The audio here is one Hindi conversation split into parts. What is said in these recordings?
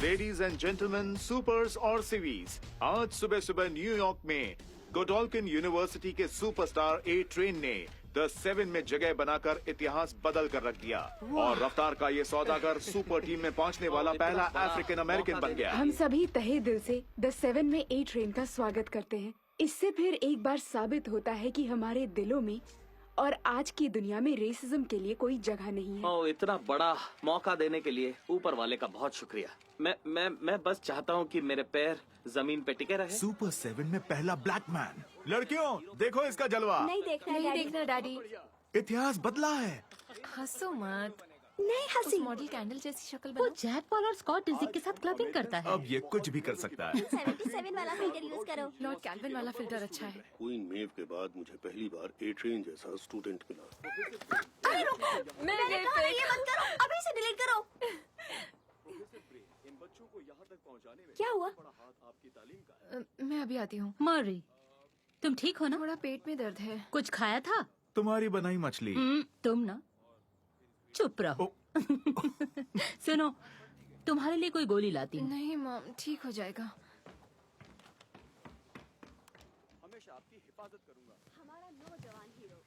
लेडीज एंड जेंटलमैन, सुपर्स और सिवीज, आज सुबह सुबह न्यूयॉर्क में गोडोल्किन यूनिवर्सिटी के सुपरस्टार ए ट्रेन ने द 7 में जगह बनाकर इतिहास बदल कर रख दिया और रफ्तार का ये सौदागर सुपर टीम में पहुंचने वाला पहला अफ्रीकन अमेरिकन बन गया। हम सभी तहे दिल से द 7 में ए ट्रेन का स्वागत करते हैं। इससे फिर एक बार साबित होता है कि हमारे दिलों में और आज की दुनिया में रेसिज्म के लिए कोई जगह नहीं है। ओह, इतना बड़ा मौका देने के लिए ऊपर वाले का बहुत शुक्रिया। मैं बस चाहता हूँ कि मेरे पैर जमीन पे टिके रहे। सुपर 7 में पहला ब्लैक मैन। लड़कियों, देखो इसका जलवा। नहीं देखना डैडी। इतिहास बदला है। हंसो मत। नहीं हंसी। मॉडल कैंडल जैसी शक्ल बना। वो जैक पॉल और स्कॉट डिजिक के साथ क्लबिंग करता है। अब ये कुछ भी कर सकता है। 77 वाला फिल्टर यूज करो। लॉर्ड कैल्विन वाला फिल्टर अच्छा है। क्वीन मेव के बाद मुझे पहली बार ए ट्रेन जैसा स्टूडेंट मिला। अरे रुको, मैंने कहा ये मत करो, अभी से डिलीट करो। क्या हुआ? मैं अभी आती हूँ। मरी, तुम ठीक हो ना? थोड़ा पेट में दर्द है। कुछ खाया था? तुम्हारी बनाई मछली। तुम ना चुप रहो। सुनो, तुम्हारे लिए कोई गोली लाती हूँ। नहीं मॉम, ठीक हो जाएगा। हमेशा आपकी हिफाजत करूंगा। हमारा नौजवान हीरो।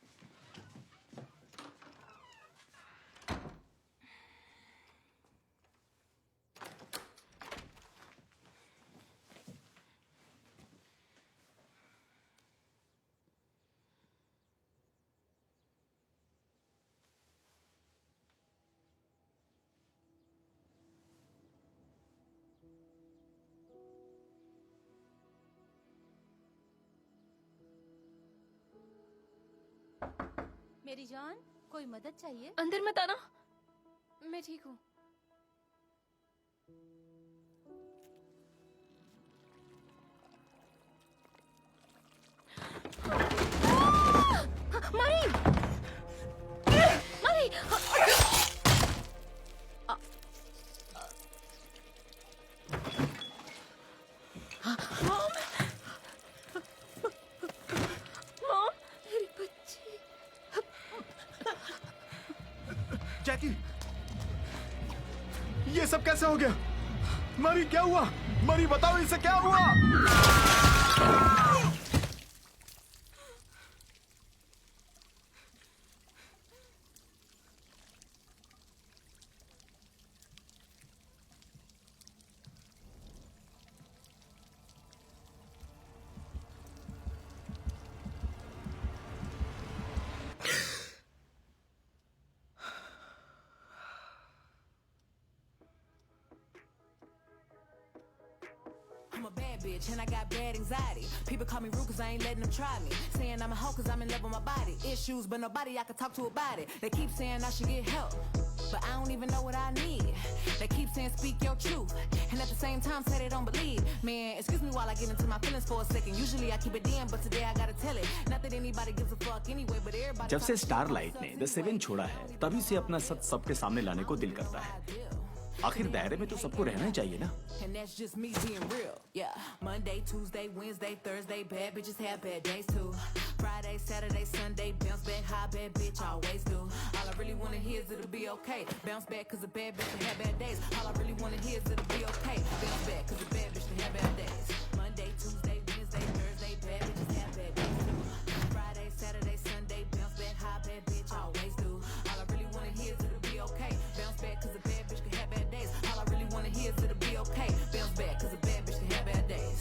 मेरी जान, कोई मदद चाहिए? अंदर मत आना, मैं ठीक हूँ। मरी! मरी! जैकी, ये सब कैसे हो गया? मरी, क्या हुआ? मरी, बताओ इसे क्या हुआ? I'm a bad bitch and I got bad anxiety. People call me rude cause I ain't letting them try me. Saying I'm a hoe cause I'm in love with my body. Issues but nobody I can talk to about it. They keep saying I should get help, but I don't even know what I need. They keep saying speak your truth, and at the same time say they don't believe. Man, excuse me while I get into my feelings for a second. Usually I keep it in, but today I gotta tell it. Not that anybody gives a fuck anyway, but everybody. जब से स्टारलाइट ने द 7 छोड़ा है, तभी से अपना सच सबके सामने लाने को दिल करता है। आखिर दायरे में तो सबको रहना ही चाहिए ना। And that's just me being real. Yeah. Monday, Tuesday, Wednesday, Thursday, bad bitches have bad days too. Friday, Saturday, Sunday, bounce back, high bad bitch, always do. All I really wanna hear is it'll be okay. Bounce back cause a bad bitch can have bad days. All I really wanna hear is it'll be okay. Bounce back cause a bad bitch can have bad days. Monday, Tuesday, Wednesday, Thursday, bad bitches have bad days too. Friday, Saturday, Sunday, bounce back, high bad bitch, always do. All I really wanna hear is it'll be okay. Bounce back cause a bad bitch can have bad days. All I really wanna hear is it'll be okay. Bounce back cause a bad bitch can have bad days.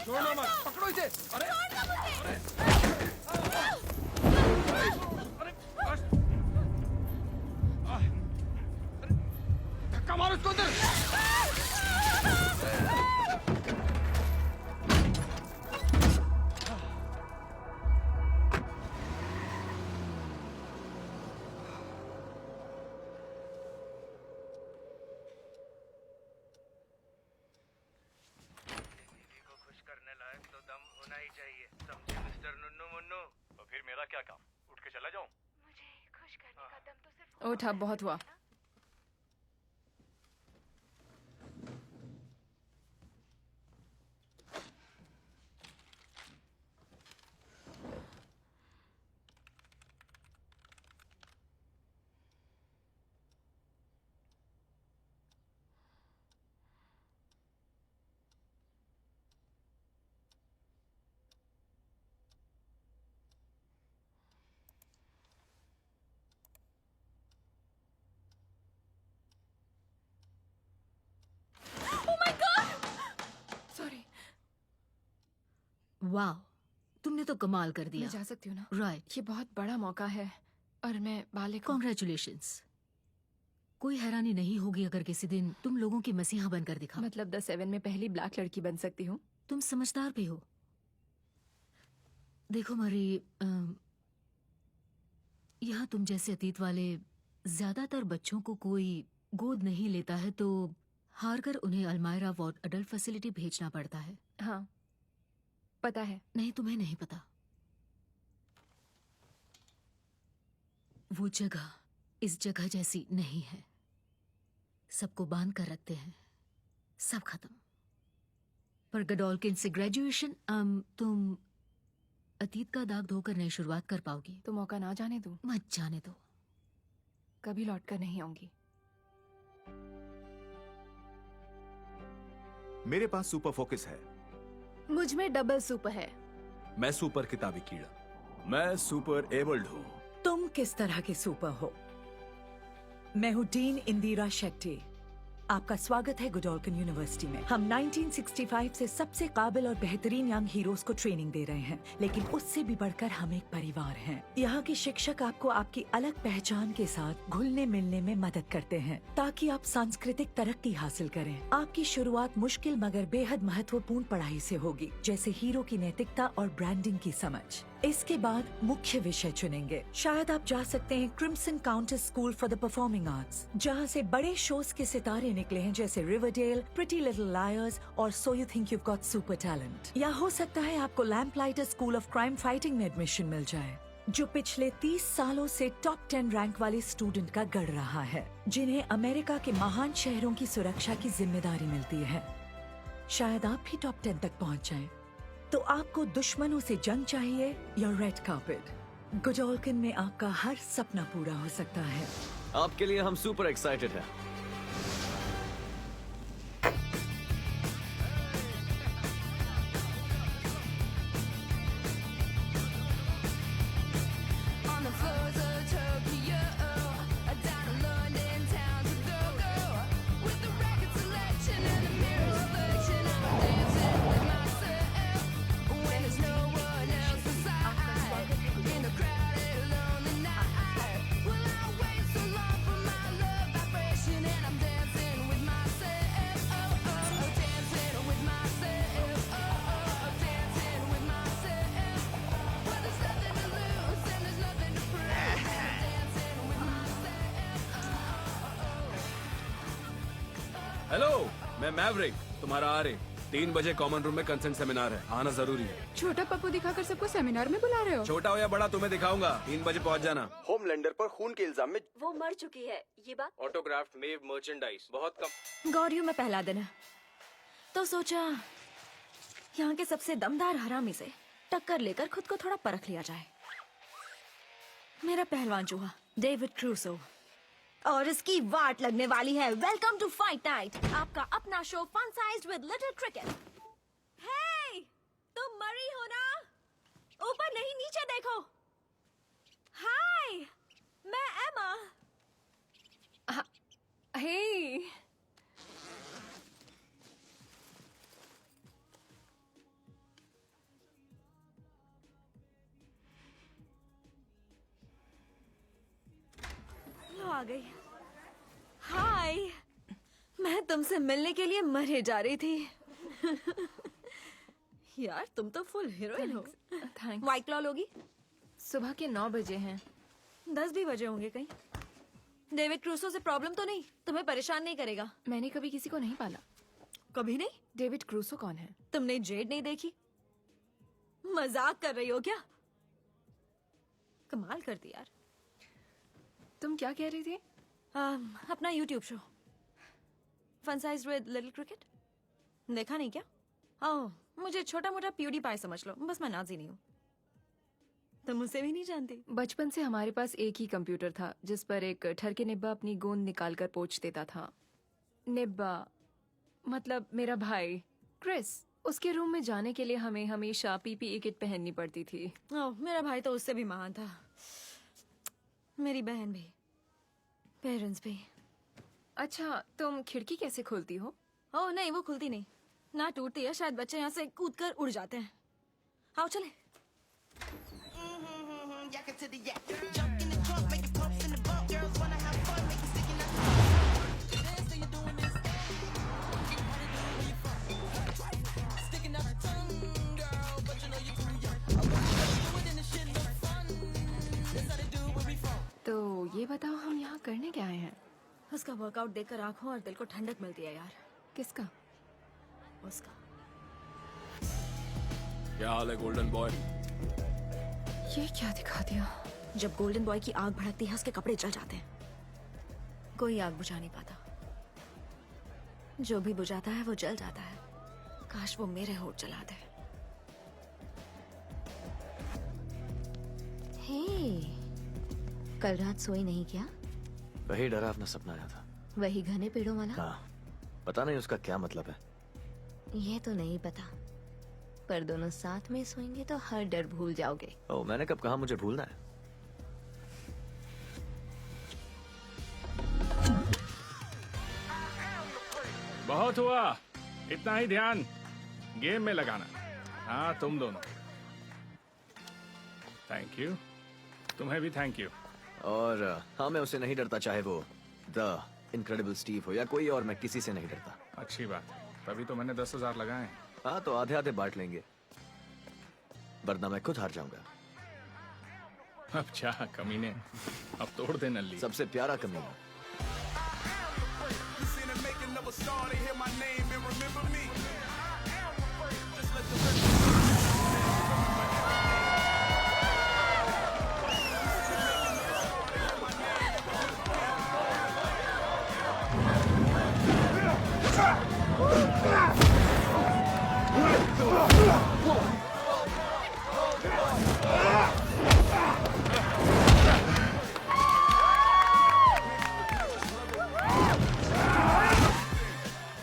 छोड़ो मत, पकड़ो इसे। अरे धक्का मारो इसको अंदर। उठ, अब बहुत हुआ। सॉरी। वाह, तुमने तो कमाल कर मैं दिया। जा सकती हूँ ना? राइट, ये बहुत बड़ा मौका है और मैं बाले को। कॉन्ग्रेचुलेशंस। कोई हैरानी नहीं होगी अगर किसी दिन तुम लोगों की मसीहा बनकर दिखा। मतलब द 7 में पहली ब्लैक लड़की बन सकती हूँ। तुम समझदार भी हो। देखो मरी, यहाँ तुम जैसे अतीत वाले ज्यादातर बच्चों को कोई गोद नहीं लेता है, तो हार कर उन्हें अल्मायरा वार्ड अडल्ट फैसिलिटी भेजना पड़ता है। हाँ, पता है। नहीं, तुम्हें नहीं पता। वो जगह इस जगह जैसी नहीं है। सबको बांध कर रखते हैं, सब खत्म। पर गडोल्किन से ग्रेजुएशन, तुम अतीत का दाग धोकर नई शुरुआत कर पाओगी। तो मौका ना जाने दूं? मत जाने दो। कभी लौट कर नहीं आऊंगी। मेरे पास सुपर फोकस है। मुझ में डबल सुपर है। मैं सुपर किताबी कीड़ा। मैं सुपर एबल्ड हूँ। तुम किस तरह के सुपर हो? मैं हूँ डीन इंदिरा शेट्टी। आपका स्वागत है गुडोल्किन यूनिवर्सिटी में। हम 1965 से सबसे काबिल और बेहतरीन यंग हीरोज को ट्रेनिंग दे रहे हैं, लेकिन उससे भी बढ़कर हम एक परिवार हैं। यहाँ के शिक्षक आपको आपकी अलग पहचान के साथ घुलने मिलने में मदद करते हैं, ताकि आप सांस्कृतिक तरक्की हासिल करें। आपकी शुरुआत मुश्किल मगर बेहद महत्वपूर्ण पढ़ाई से होगी, जैसे हीरो की नैतिकता और ब्रांडिंग की समझ। इसके बाद मुख्य विषय चुनेंगे। शायद आप जा सकते हैं crimson counter school for the performing arts, जहाँ से बड़े शोज के सितारे निकले हैं, जैसे रिवरडेल, प्रिटी लिटिल लायर्स और so you think you got super talent. या हो सकता है आपको लैम्पलाइटर स्कूल ऑफ क्राइम फाइटिंग में एडमिशन मिल जाए, जो पिछले 30 सालों से टॉप 10 रैंक वाले स्टूडेंट का गढ़ रहा है, जिन्हें अमेरिका के महान शहरों की सुरक्षा की जिम्मेदारी मिलती है। शायद आप भी टॉप 10 तक पहुँच जाएं। तो आपको दुश्मनों से जंग चाहिए या रेड कार्पेट? गुडोल्किन में आपका हर सपना पूरा हो सकता है। आपके लिए हम सुपर एक्साइटेड हैं। On the floors of Tokyo, down in London town to go, with the record selection and the mirror reflection. I'm dancing with myself when there's no one else beside. In the crowded, lonely night, will I wait so long for my love vibration? And I'm dancing with myself, oh, oh, oh, dancing with myself, oh, oh, oh, dancing with myself. Well, there's nothing to lose and there's nothing to prove. Dancing with myself, hello, मैं मैवरिक, तुम्हारा आर्य। 3 बजे कॉमन रूम में कंसेंट सेमिनार है, आना जरूरी है। छोटा पप्पू दिखाकर सबको सेमिनार में बुला रहे हो? छोटा हो या बड़ा तुम्हें दिखाऊंगा। 3 बजे पहुंच जाना। होमलैंडर पर खून के इल्जाम में वो मर चुकी है, ये बात। ऑटोग्राफ्ट मेव मर्चेंडाइज बहुत कम। गौरियों में पहला दिन है, तो सोचा यहाँ के सबसे दमदार हरामी से टक्कर लेकर खुद को थोड़ा परख लिया जाए। मेरा पहलवान चूहा डेविड क्रूसो, और इसकी वाट लगने वाली है। वेलकम टू फाइट नाइट, आपका अपना show fun sized with little cricket. Hey, तुम मरी हो ना? ऊपर नहीं, नीचे देखो। हाय, मैं एमा। हे, गई। हाय, मैं तुमसे मिलने के लिए मरे जा रही थी। यार तुम तो फुल हीरोइन हो। थैंक्स। व्हाइट क्लॉ लोगी? सुबह के 9 बजे हैं। 10 भी बजे होंगे कहीं। डेविड क्रूसो से प्रॉब्लम तो नहीं? तुम्हें परेशान नहीं करेगा? मैंने कभी किसी को नहीं पाला। कभी नहीं? डेविड क्रूसो कौन है? तुमने जेड नहीं देखी? मजाक कर रही हो क्या? कमाल कर दी यार। तुम क्या कह रही थी? अपना YouTube show Fun Size with little Cricket देखा नहीं क्या? ओह, मुझे छोटा मोटा प्यूडी पाई समझ लो, बस मैं नाजी नहीं हूँ। तुम मुझसे भी नहीं जानती। बचपन से हमारे पास एक ही कंप्यूटर था जिस पर एक ठरके निब्बा अपनी गोंद निकालकर पोंछ देता था। निब्बा मतलब मेरा भाई क्रिस। उसके रूम में जाने के लिए हमें हमेशा पीपीई किट पहननी पड़ती थी। ओह, मेरा भाई तो उससे भी महान था। मेरी बहन भी, पेरेंट्स भी। अच्छा, तुम खिड़की कैसे खोलती हो? ओह नहीं, वो खुलती नहीं ना, टूटती है। शायद बच्चे यहाँ से कूदकर उड़ जाते हैं। आओ चले। तो ये बताओ, हम यहाँ करने क्या आए हैं? उसका वर्कआउट देखकर आंखों और दिल को ठंडक मिलती है यार। किसका? उसका। क्या हाल है गोल्डन बॉय? ये क्या दिखा दिया? जब गोल्डन बॉय की आग भड़कती है उसके कपड़े जल जाते हैं। कोई आग बुझा नहीं पाता। जो भी बुझाता है वो जल जाता है। काश वो मेरे होठ जला दे। हे, कल रात सोई नहीं क्या? वही डरा अपना सपना आया था। वही घने पेड़ों वाला? हाँ, पता नहीं उसका क्या मतलब है। ये तो नहीं पता, पर दोनों साथ में सोएंगे तो हर डर भूल जाओगे। ओह, मैंने कब कहा मुझे भूलना है? बहुत हुआ, इतना ही ध्यान गेम में लगाना। हाँ, तुम दोनों। Thank you. तुम्हें भी थैंक यू। और हाँ, मैं उसे नहीं डरता, चाहे वो द इनक्रेडिबल स्टीव हो या कोई और। मैं किसी से नहीं डरता। अच्छी बात, तभी तो मैंने 10,000 लगाए। हाँ, तो आधे आधे बांट लेंगे, वरना मैं खुद हार जाऊंगा। अब चाह कमीने, अब तोड़ दे नल्ली। सबसे प्यारा कमीना।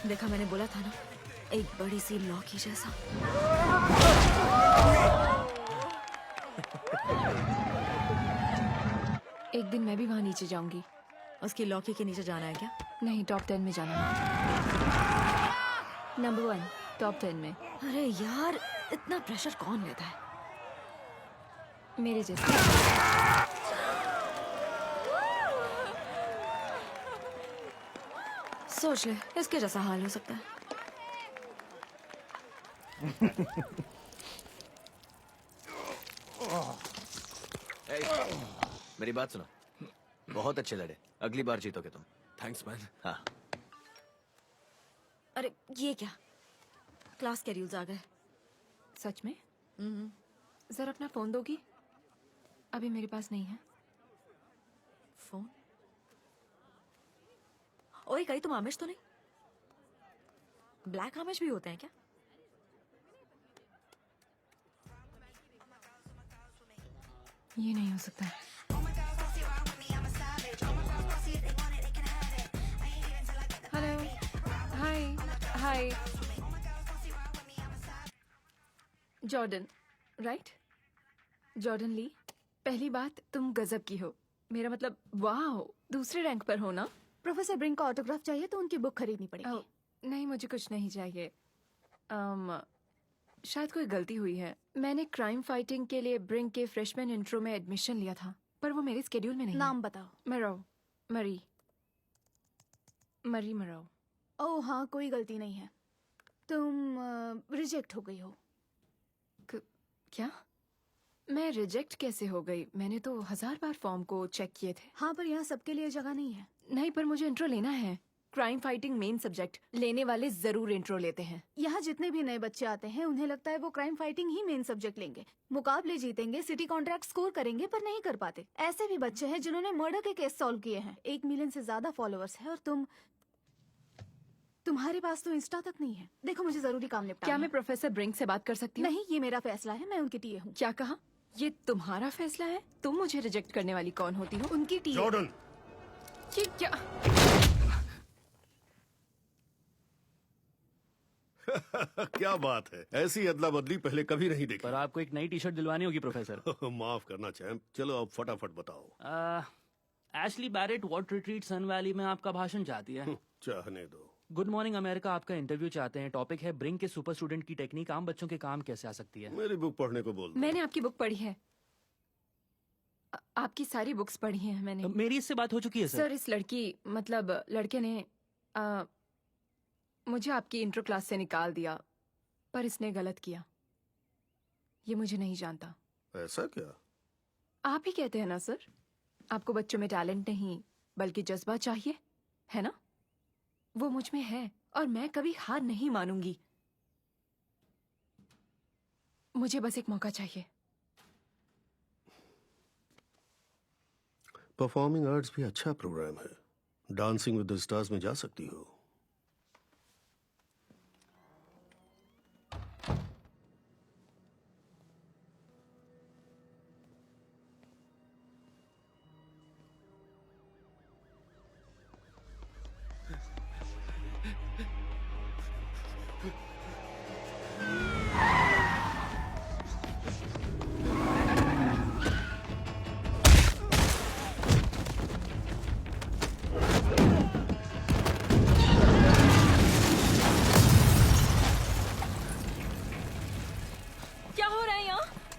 देखा, मैंने बोला था ना, एक बड़ी सी लौकी जैसा। एक दिन मैं भी वहाँ नीचे जाऊंगी। उसकी लौकी के नीचे जाना है क्या? नहीं, टॉप 10 में जाना है। नंबर 1 टॉप 10 में। अरे यार, इतना प्रेशर कौन लेता है? मेरे जैसे। सोच ले, इसके जैसा हाल हो सकता है। मेरी बात सुनो, बहुत अच्छे लड़े। अगली बार जीतोगे तुम। Thanks man. हाँ। अरे ये क्या, क्लास कैड्यूल्स आ गए। सच में? जरा अपना फोन दोगी? अभी मेरे पास नहीं है। फोन? ओए, कहीं तुम आमिश तो नहीं? ब्लैक आमिश भी होते हैं क्या? ये नहीं हो सकता। Hello, hi hi. Jordan, right? Jordan Lee. पहली बात, तुम गजब की हो। मेरा मतलब वाह, दूसरे रैंक पर हो ना। प्रोफेसर ब्रिंक का ऑटोग्राफ चाहिए तो उनकी बुक खरीदनी पड़ेगी। ओह, नहीं, मुझे कुछ नहीं चाहिए। शायद कोई गलती हुई है। मैंने क्राइम फाइटिंग के लिए ब्रिंक के फ्रेशमैन इंट्रो में एडमिशन लिया था, पर वो मेरे स्केड्यूल में नहीं नाम बताओ। है। मैरो। मरी मराओ। ओह हाँ, कोई गलती नहीं है, तुम रिजेक्ट हो गई हो। क्या? मैं रिजेक्ट कैसे हो गई? मैंने तो 1000 बार फॉर्म को चेक किए थे। हाँ, पर यहाँ सबके लिए जगह नहीं है। नहीं, पर मुझे इंट्रो लेना है। क्राइम फाइटिंग मेन सब्जेक्ट, लेने वाले जरूर इंट्रो लेते हैं। यहाँ जितने भी नए बच्चे आते हैं उन्हें लगता है वो क्राइम फाइटिंग ही मेन सब्जेक्ट लेंगे, मुकाबले जीतेंगे, सिटी कॉन्ट्रैक्ट स्कोर करेंगे, पर नहीं कर पाते। ऐसे भी बच्चे हैं जिन्होंने मर्डर के केस सॉल्व किए हैं। 1 मिलियन से ज्यादा फॉलोअर्स है और तुम्हारे पास तो इंस्टा तक नहीं है। देखो, मुझे जरूरी काम निपटाना क्या है। मैं प्रोफेसर ब्रिंक से बात कर सकती हूँ? नहीं, ये मेरा फैसला है, मैं उनकी टीए हूँ। क्या कहा? ये तुम्हारा फैसला है? तुम मुझे रिजेक्ट करने वाली कौन होती हो? उनकी टीए। जॉर्डन, ये क्या? क्या बात है, ऐसी अदला बदली पहले कभी नहीं देखी। पर आपको एक नई टी शर्ट दिलवानी होगी प्रोफेसर। माफ करना चैंप, चलो अब फटाफट बताओ। Ashley Barrett what retreat Sun Valley में आपका भाषण चाहती है। चाहने दो। गुड मॉर्निंग अमेरिका आपका इंटरव्यू चाहते हैं। टॉपिक है ब्रिंक के सुपर स्टूडेंट की टेक्निक आम बच्चों के काम कैसे आ सकती है। मेरी बुक पढ़ने को बोल दो। मैंने आपकी बुक पढ़ी है। आपकी सारी बुक्स पढ़ी हैं मैंने। मेरी इससे बात हो चुकी है सर, इस लड़के ने मुझे आपकी इंट्रो क्लास से निकाल दिया, पर इसने गलत किया। ये मुझे नहीं जानता। ऐसा क्या? आप ही कहते हैं ना सर, आपको बच्चों में टैलेंट नहीं बल्कि जज्बा चाहिए, है ना? वो मुझ में है और मैं कभी हार नहीं मानूंगी। मुझे बस एक मौका चाहिए। परफॉर्मिंग आर्ट्स भी अच्छा प्रोग्राम है। डांसिंग विद द स्टार्स में जा सकती हो।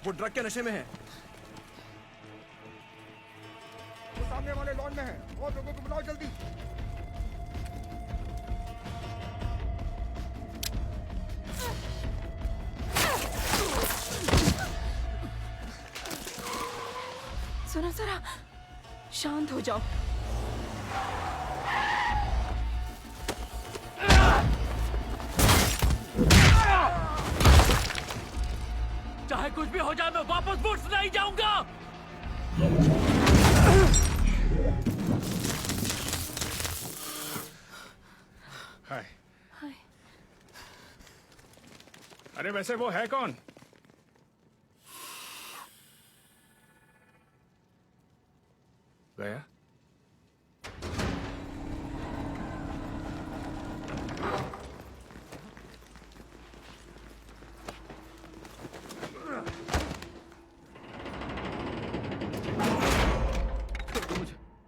वो ड्रग के नशे में है। वो सामने वाले लॉन में है, और लोगों को बुलाओ जल्दी। सुनो जरा, शांत हो जाओ। चाहे कुछ भी हो जाए, मैं वापस वुड्स नहीं जाऊंगा। हाय। अरे वैसे वो है कौन? गया?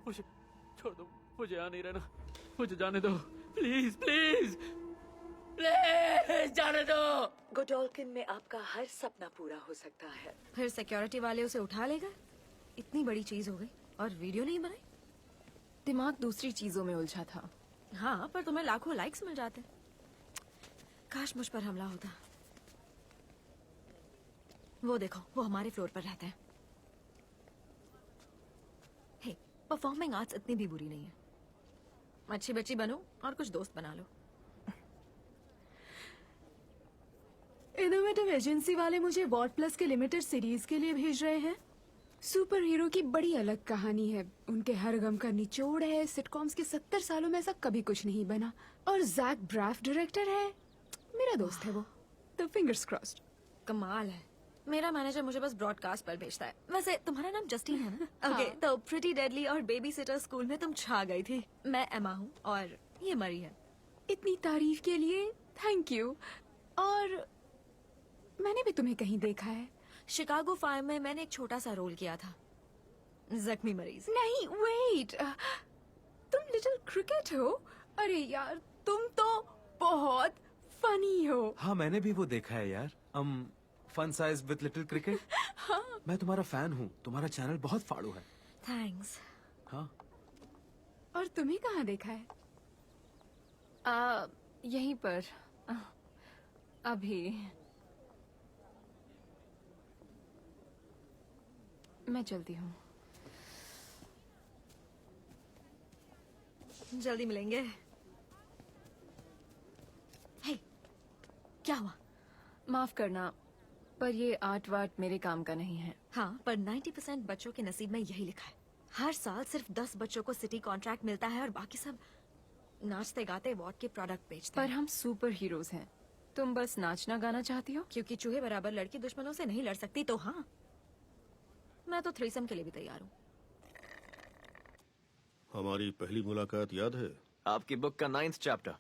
मुझे छोड़ दो, मुझे यहाँ नहीं रहना, मुझे जाने दो, प्लीज प्लीज प्लीज जाने दो। गोडोल्किन में आपका हर सपना पूरा हो सकता है। फिर सिक्योरिटी वाले उसे उठा ले गए। इतनी बड़ी चीज हो गई और वीडियो नहीं बनाई। दिमाग दूसरी चीजों में उलझा था। हाँ, पर तुम्हें लाखों लाइक्स मिल जाते। काश मुझ पर हमला होता। वो देखो, वो हमारे फ्लोर पर रहते हैं। हे, परफॉर्मिंग आर्ट्स इतनी भी बुरी नहीं है। अच्छी बच्ची बनो और कुछ दोस्त बना लो। इनोवेटिव एजेंसी वाले मुझे वॉट प्लस के लिमिटेड सीरीज के लिए भेज रहे हैं। सुपर हीरो की बड़ी अलग कहानी है। उनके हर गम का निचोड़ है। सिटकॉम्स के 70 सालों में ऐसा कभी कुछ नहीं बना। और जैक ब्राफ डायरेक्टर है। मेरा दोस्त है वो, तो फिंगर्स क्रॉस्ड। कमाल है। मेरा मैनेजर मुझे बस ब्रॉडकास्ट पर भेजता है। वैसे तुम्हारा नाम जस्टिन है ना? ओके, तो प्रिटी डेडली और बेबी सिटर स्कूल में तुम छा गई थी। मैं एमा हूँ और ये मरी है। इतनी तारीफ के लिए थैंक यू। और मैंने भी तुम्हें कहीं देखा है। शिकागो फायर में मैंने एक छोटा सा रोल किया था, जख्मी मरीज। नहीं, वेट, तुम लिटिल क्रिकेट हो? अरे यार, तुम तो बहुत फनी हो। हाँ, मैंने भी वो देखा है यार। Fun Size with little Cricket. हाँ। मैं तुम्हारा फैन हूँ। तुम्हारा चैनल बहुत फाड़ू है। थैंक्स। हाँ। और तुम्हें कहाँ देखा है? यहीं पर अभी मैं चलती हूँ। जल्दी मिलेंगे। हे, क्या हुआ? माफ करना, पर ये आर्ट वार्ट मेरे काम का नहीं है। हाँ, पर 90% बच्चों के नसीब में यही लिखा है। हर साल सिर्फ 10 बच्चों को सिटी कॉन्ट्रैक्ट मिलता है और बाकी सब नाचते गाते अवार्ड के प्रोडक्ट बेचते पर हैं। हम सुपर हीरोज हैं। तुम बस नाचना गाना चाहती हो? क्योंकि चूहे बराबर लड़की दुश्मनों से नहीं लड़ सकती तो हाँ, मैं तो थ्रीसम के लिए भी तैयार हूँ। हमारी पहली मुलाकात याद है? आपकी बुक का 9th चैप्टर।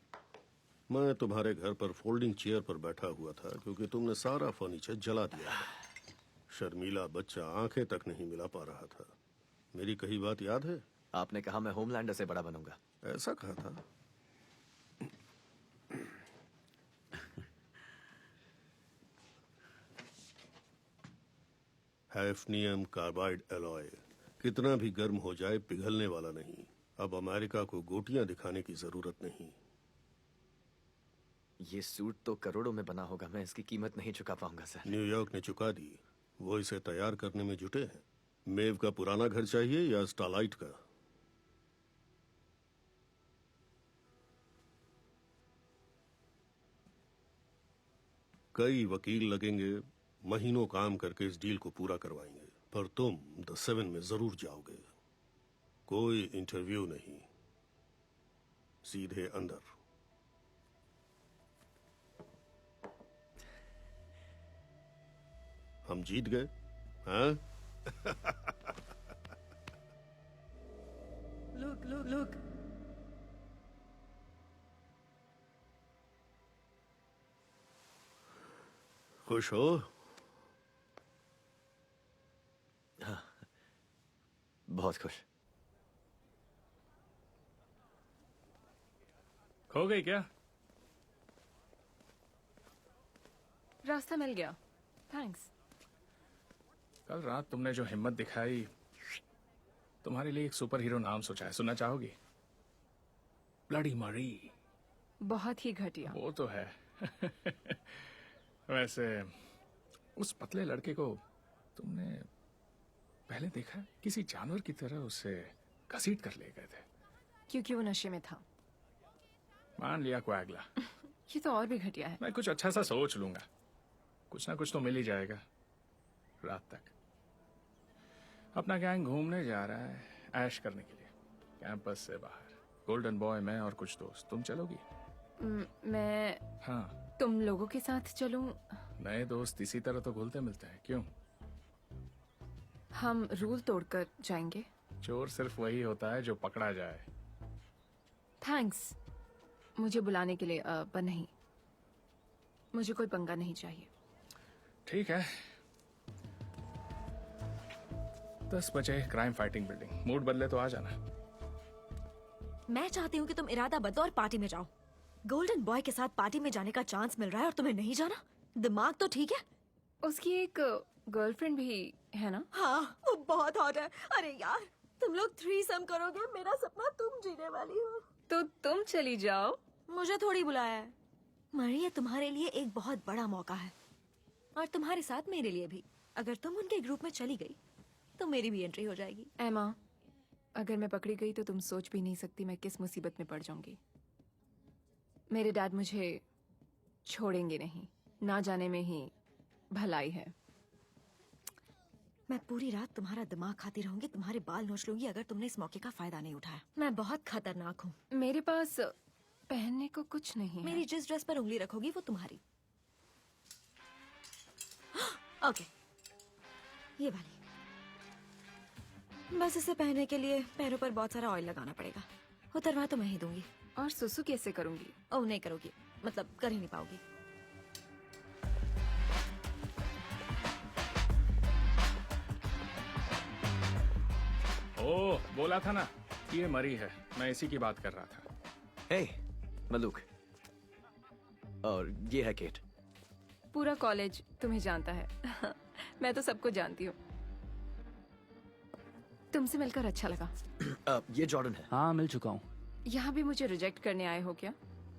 मैं तुम्हारे घर पर फोल्डिंग चेयर पर बैठा हुआ था क्योंकि तुमने सारा फर्नीचर जला दिया है। शर्मीला बच्चा आंखें तक नहीं मिला पा रहा था। मेरी कही बात याद है? आपने कहा मैं होमलैंडर से बड़ा बनूंगा। ऐसा कहा था? हैफ्नियम कार्बाइड एलॉय कितना भी गर्म हो जाए पिघलने वाला नहीं। अब अमेरिका को गोटियां दिखाने की जरूरत नहीं। ये सूट तो करोड़ों में बना होगा, मैं इसकी कीमत नहीं चुका पाऊंगा सर। न्यूयॉर्क ने चुका दी, वो इसे तैयार करने में जुटे हैं। मेव का पुराना घर चाहिए या स्टारलाइट का? कई वकील लगेंगे, महीनों काम करके इस डील को पूरा करवाएंगे, पर तुम द 7 में जरूर जाओगे। कोई इंटरव्यू नहीं, सीधे अंदर। हम जीत गए, हाँ? Look. खुश हो? हाँ, बहुत खुश। खो गई क्या? रास्ता मिल गया, थैंक्स। कल रात तुमने जो हिम्मत दिखाई, तुम्हारे लिए एक सुपर हीरो नाम सोचा है, सुनना चाहोगी? ब्लडी मरी। बहुत ही घटिया। वो तो है। वैसे उस पतले लड़के को तुमने पहले देखा? किसी जानवर की तरह उसे घसीट कर ले गए थे। क्योंकि वो नशे में था। मान लिया क्वैगला। ये तो और भी घटिया है। मैं कुछ अच्छा सा सोच लूंगा, कुछ ना कुछ तो मिल ही जाएगा रात तक। अपना गैंग घूमने जा रहा है ऐश करने के लिए, कैंपस से बाहर। गोल्डन बॉय, मैं और कुछ दोस्त। तुम चलोगी? मैं हाँ। तुम लोगों के साथ चलूं? नए दोस्त इसी तरह तो घुलते मिलते हैं, क्यों? हम रूल तोड़कर जाएंगे। चोर सिर्फ वही होता है जो पकड़ा जाए। थैंक्स मुझे बुलाने के लिए, पर नहीं, मुझे कोई पंगा नहीं चाहिए। ठीक है। 10 बजे क्राइम फाइटिंग बिल्डिंग। मूड बदले तो आ जाना। मैं चाहती हूँ कि तुम इरादा बदलो और पार्टी में जाओ। गोल्डन बॉय के साथ पार्टी में जाने का चांस मिल रहा है और तुम्हें नहीं जाना? दिमाग तो ठीक है? उसकी एक गर्लफ्रेंड भी है ना? हाँ, वो बहुत हॉट है। अरे यार, तुम लोग थ्रीसम करोगे, मेरा सपना तुम जीने वाली हो। तो तुम चली जाओ। मुझे थोड़ी बुलाया है। मरी, ये तुम्हारे लिए एक बहुत बड़ा मौका है और तुम्हारे साथ मेरे लिए भी। अगर तुम उनके ग्रुप में चली गई तो मेरी भी एंट्री हो जाएगी। एमा, अगर मैं पकड़ी गई तो तुम सोच भी नहीं सकती मैं किस मुसीबत में पड़ जाऊंगी। मेरे डैड मुझे छोड़ेंगे नहीं, ना जाने में ही भलाई है। मैं पूरी रात तुम्हारा दिमाग खाती रहूंगी, तुम्हारे बाल नोच लूंगी अगर तुमने इस मौके का फायदा नहीं उठाया। मैं बहुत खतरनाक हूँ। मेरे पास पहनने को कुछ नहीं है। मेरी जिस ड्रेस पर उंगली रखोगी वो तुम्हारी। ओके, ये वाली। बस इसे पहनने के लिए पैरों पर बहुत सारा ऑयल लगाना पड़ेगा। उतरवा तो मैं ही दूंगी। और सुसु कैसे करूंगी? ओह, नहीं करोगी, मतलब कर ही नहीं पाओगी। ओह, बोला था ना, ये मरी है। मैं इसी की बात कर रहा था। हे, मलूक। और ये है केट। पूरा कॉलेज तुम्हें जानता है। मैं तो सबको जानती हूँ। तुमसे मिलकर अच्छा लगा। ये जॉर्डन है। हाँ मिल चुका हूँ। यहाँ भी मुझे रिजेक्ट करने आए हो क्या?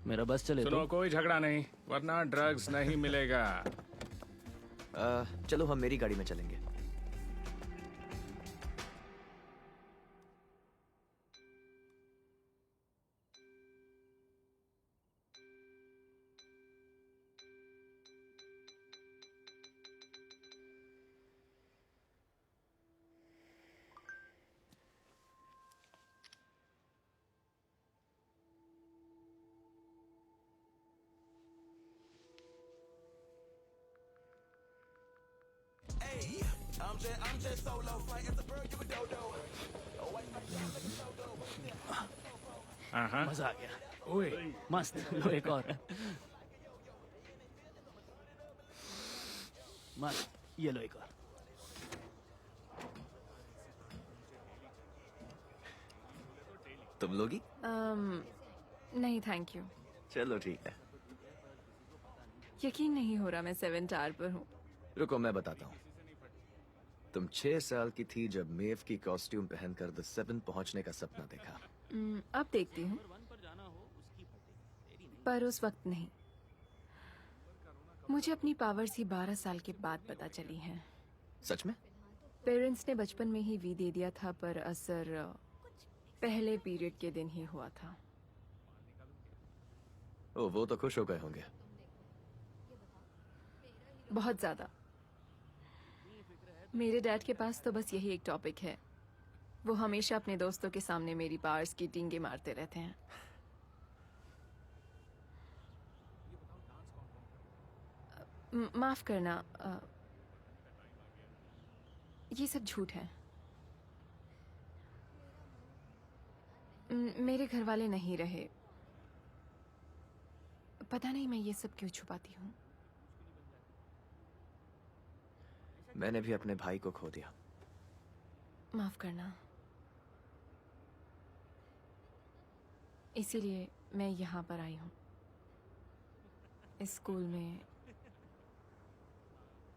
मेरा बस चले सुनो, तो। कोई झगड़ा नहीं, वरना ड्रग्स नहीं मिलेगा। चलो हम मेरी गाड़ी में चलेंगे। मजा आ गया। ओए मस्त। लो एक और। मस्त, ये लो एक और। तुम लोगी? नहीं थैंक यू। चलो ठीक है। यकीन नहीं हो रहा मैं 7 टावर पर हूँ। रुको मैं बताता हूँ। तुम 6 साल की थी जब मेव की कॉस्ट्यूम पहनकर द 7 पहुंचने का सपना देखा। अब देखती हूँ, पर उस वक्त नहीं। मुझे अपनी पावर्स ही 12 साल के बाद पता चली हैं। सच में? पेरेंट्स ने बचपन में ही वी दे दिया था, पर असर पहले पीरियड के दिन ही हुआ था। ओ, वो तो खुश हो गए होंगे। बहुत ज्यादा। मेरे डैड के पास तो बस यही एक टॉपिक है। वो हमेशा अपने दोस्तों के सामने मेरी पावर्स की टींगे मारते रहते हैं। माफ करना, ये सब झूठ है। मेरे घर वाले नहीं रहे। पता नहीं मैं ये सब क्यों छुपाती हूँ। मैंने भी अपने भाई को खो दिया। माफ करना। इसीलिए मैं यहाँ पर आई हूँ, इस स्कूल में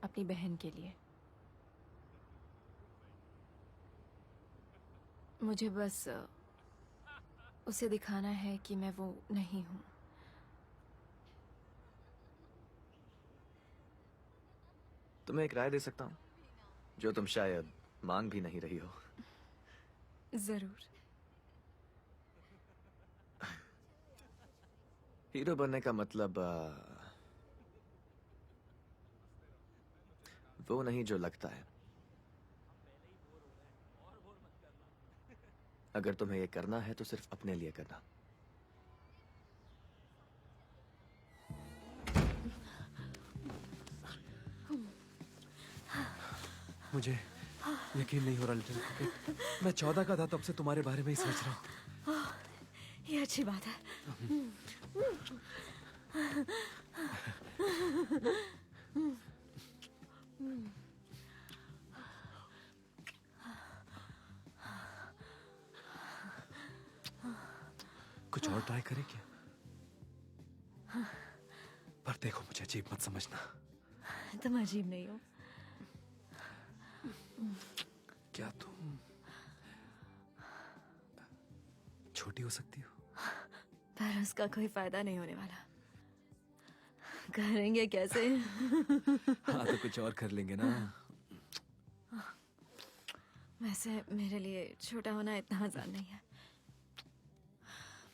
अपनी बहन के लिए। मुझे बस उसे दिखाना है कि मैं वो नहीं हूँ। तुम्हें एक राय दे सकता हूँ, जो तुम शायद मांग भी नहीं रही हो। जरूर। हीरो बनने का मतलब वो नहीं जो लगता है। अगर तुम्हें ये करना है तो सिर्फ अपने लिए करना। मुझे यकीन नहीं हो रहा लिटिल पॉकेट। मैं 14 का था तब से तुम्हारे बारे में ही सोच रहा हूँ। ये अच्छी बात है। कुछ और ट्राई करें क्या? पर देखो, मुझे अजीब मत समझना। तुम अजीब नहीं हो। क्या तुम छोटी हो सकती हो? पर उसका कोई फायदा नहीं होने वाला। करेंगे कैसे? हाँ तो कुछ और कर लेंगे ना। वैसे मेरे लिए छोटा होना इतना आसान नहीं है,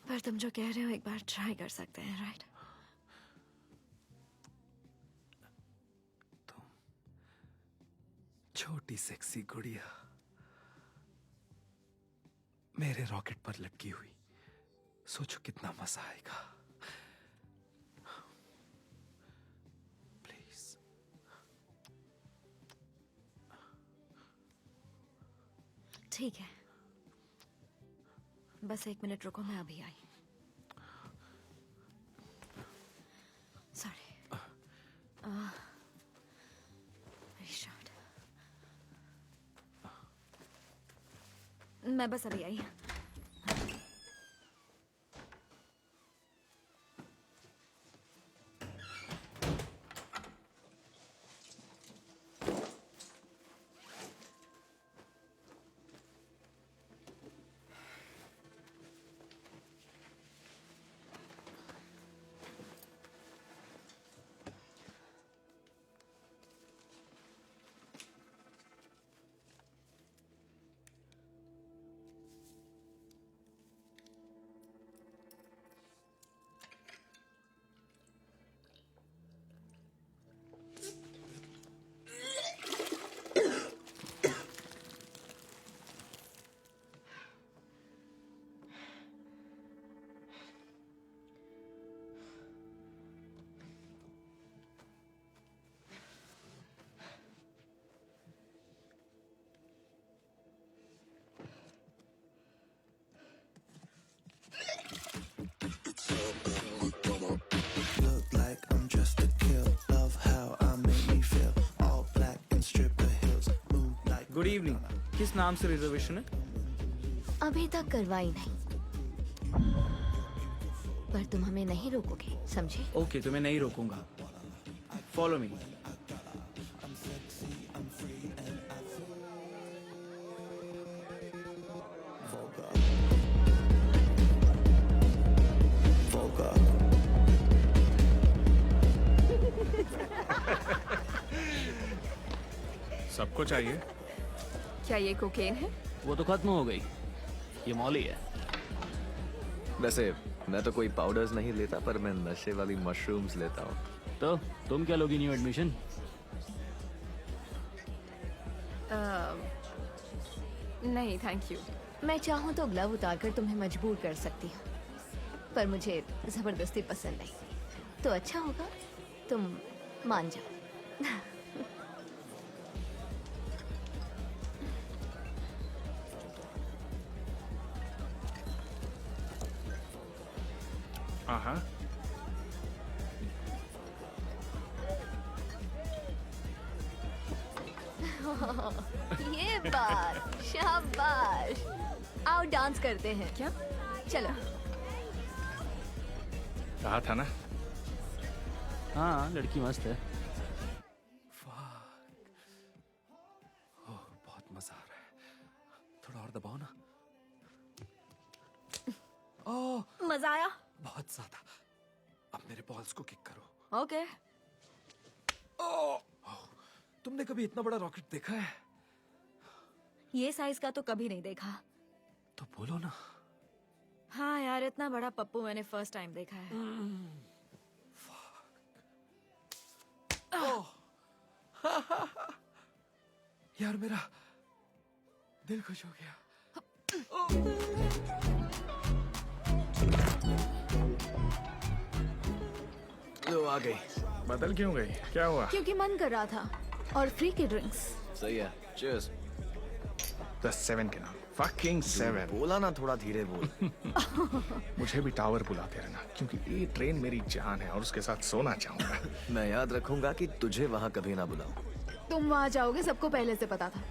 पर तुम जो कह रहे हो एक बार ट्राई कर सकते हैं, राइट? छोटी सेक्सी गुड़िया मेरे रॉकेट पर लटकी हुई, सोचो कितना मजा आएगा। प्लीज। ठीक है, बस 1 मिनट रुको, मैं अभी आई। सॉरी। शॉट। मैं बस अभी आई। Good evening. किस नाम से रिजर्वेशन है? अभी तक करवाई नहीं, पर तुम हमें नहीं रोकोगे, समझे? ओके, तुम्हें नहीं रोकूंगा। Follow me. सबको चाहिए। क्या ये कोकेन है? वो तो खत्म हो गई, ये मॉली है। वैसे मैं तो कोई पाउडर्स नहीं लेता, पर मैं नशे वाली मशरूम्स लेता हूँ। तो तुम क्या लोगी न्यू एडमिशन? नहीं थैंक यू। मैं चाहूँ तो ग्लव उतारकर तुम्हें मजबूर कर सकती हूँ, पर मुझे जबरदस्ती पसंद नहीं। तो अच्छा होगा तुम मान जाओ। हाँ। ये बात, शाबाश। आओ डांस करते हैं। क्या? चलो। कहा था ना। हाँ, लड़की मस्त है। बहुत मजा आ रहा है, थोड़ा और दबाओ ना। ओह, मजा आया? बहुत ज्यादा। अब मेरे बॉल्स को किक करो। ओके। तुमने कभी इतना बड़ा रॉकेट देखा है? ये साइज का तो कभी नहीं देखा। तो बोलो ना। हाँ यार, इतना बड़ा पप्पू मैंने फर्स्ट टाइम देखा है। यार मेरा दिल खुश हो गया। लो आ गई। बदल क्यों गई? क्या हुआ? क्योंकि मन कर रहा था और फ्री की ड्रिंक्स। सही है। चीयर्स। The 7 के नाम। Fucking 7। बोला ना, थोड़ा धीरे बोल। मुझे भी टावर बुलाते रहना, क्योंकि ये ट्रेन मेरी जान है और उसके साथ सोना चाहूंगा। मैं याद रखूंगा कि तुझे वहाँ कभी ना बुलाऊं। तुम वहाँ जाओगे सबको पहले से पता था।